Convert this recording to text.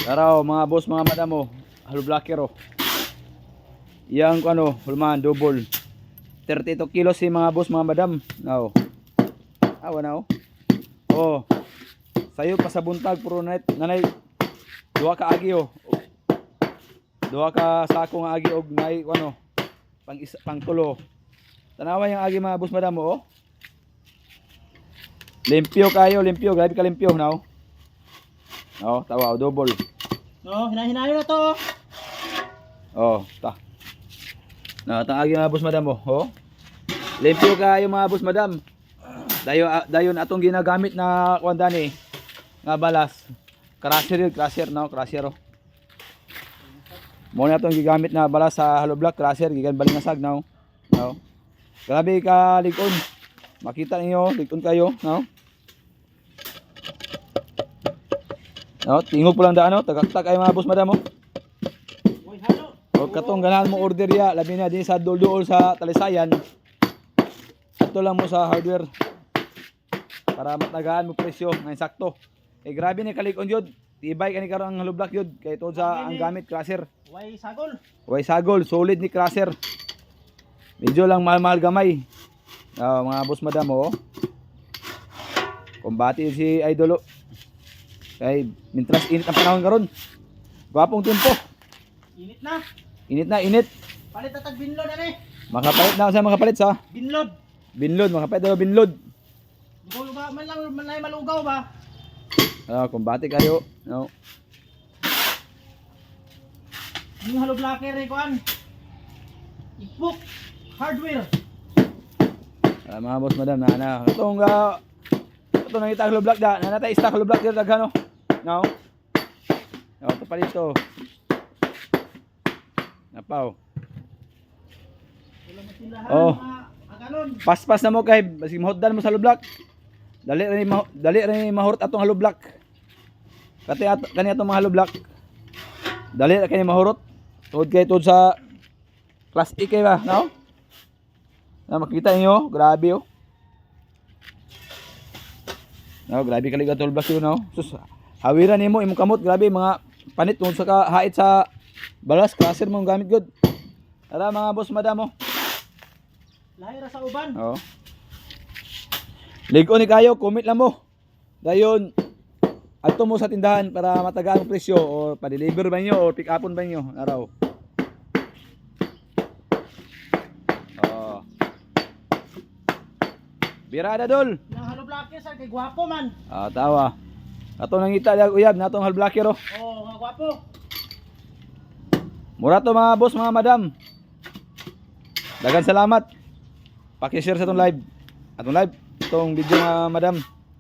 Taraw mga boss mga madam oh. Hollow blocker oh. Yang ano, hulman double. 32 kilos si mga boss mga madam. Now. Awa na oh. Oh. Sayo pa sa buntag puro nanay duha ka agi oh. Duha ka sako nga agi og nay ano pang tulo. Tanawa yung agi mga boss madam oh. Limpyo kayo, limpyo, grabe ka limpyo now. Oh, tawa double. No, hinahinayo na to. Oh, ta. Na agi mga boss madam oh. Limpyo kayo mga boss madam. Dayon atong ginagamit na kuan dani nga balas. Crusher no, crusher oh. Mo na atong gigamit na balas sa hollow block crusher gikan balingasag now. No. Grabe ka ligon. Makita niyo, ligon kayo, no? No, tingog po lang daan no, tagaktak ay mga boss madam oh. Uy, halo. O katong ganahan mo order ya, labi na din sa Dulduol sa Talisayan. Ito lang mo sa hardware para matagaan mo presyo ng sakto. Eh grabe ni kalikon yun. Tibay kani karon ang hollow block yun kay to sa ang gamit crusher. Way sagol. Way sagol, solid ni crusher. Medyo lang mahal-mahal gamay. Mga boss madam oh. Kumbati si Idolo. Kay mintras init ang panahon karon. Gwapong tempo. Init na. Init na, init. Palit na tag binlod ani. Makapalit na sa makapalit sa Binlod. binlod, makapalit na binlod. Dugo ba man lang manay malugaw ba? Kumbati kayo. No. Yung hollow blocker ni kuan. Ipok hardware. Mga boss madam na itong ito nang itang hollow block da na natay stock hollow block dito daghano. No. No, ito palit to. Napaw. Wala masilahan Oh. aganon. Paspas na mo kay basig mahutdan mo sa hollow block. Dali rin mahurot atong hollow block. Kani atong mga hollow block. Dali ra kani mahurot. Tungod kay tungod sa class A kay ba, no? Na makita niyo, grabe oh. No, grabe ka liga tol block yun, no? Sus, hawiran nimo imong kamot, grabe mga panit tungod sa hait sa balas crusher mong gamit good. Tara mga boss madam oh. Lahi ra sa uban. Oh. Ligo ni kayo, comment lang mo. Dayon adto mo sa tindahan para matagaan ang presyo o pa-deliver ba niyo o pick upon ba niyo araw. Oh. Birada dol. Yung hollow blocker sa kay gwapo man. Tawa. Ato nangita dag uyab natong hollow blocker oh. Oh, nga gwapo. Mura to mga boss, mga madam. Dagan salamat. Paki-share sa atong live. Atong live itong video mga madam.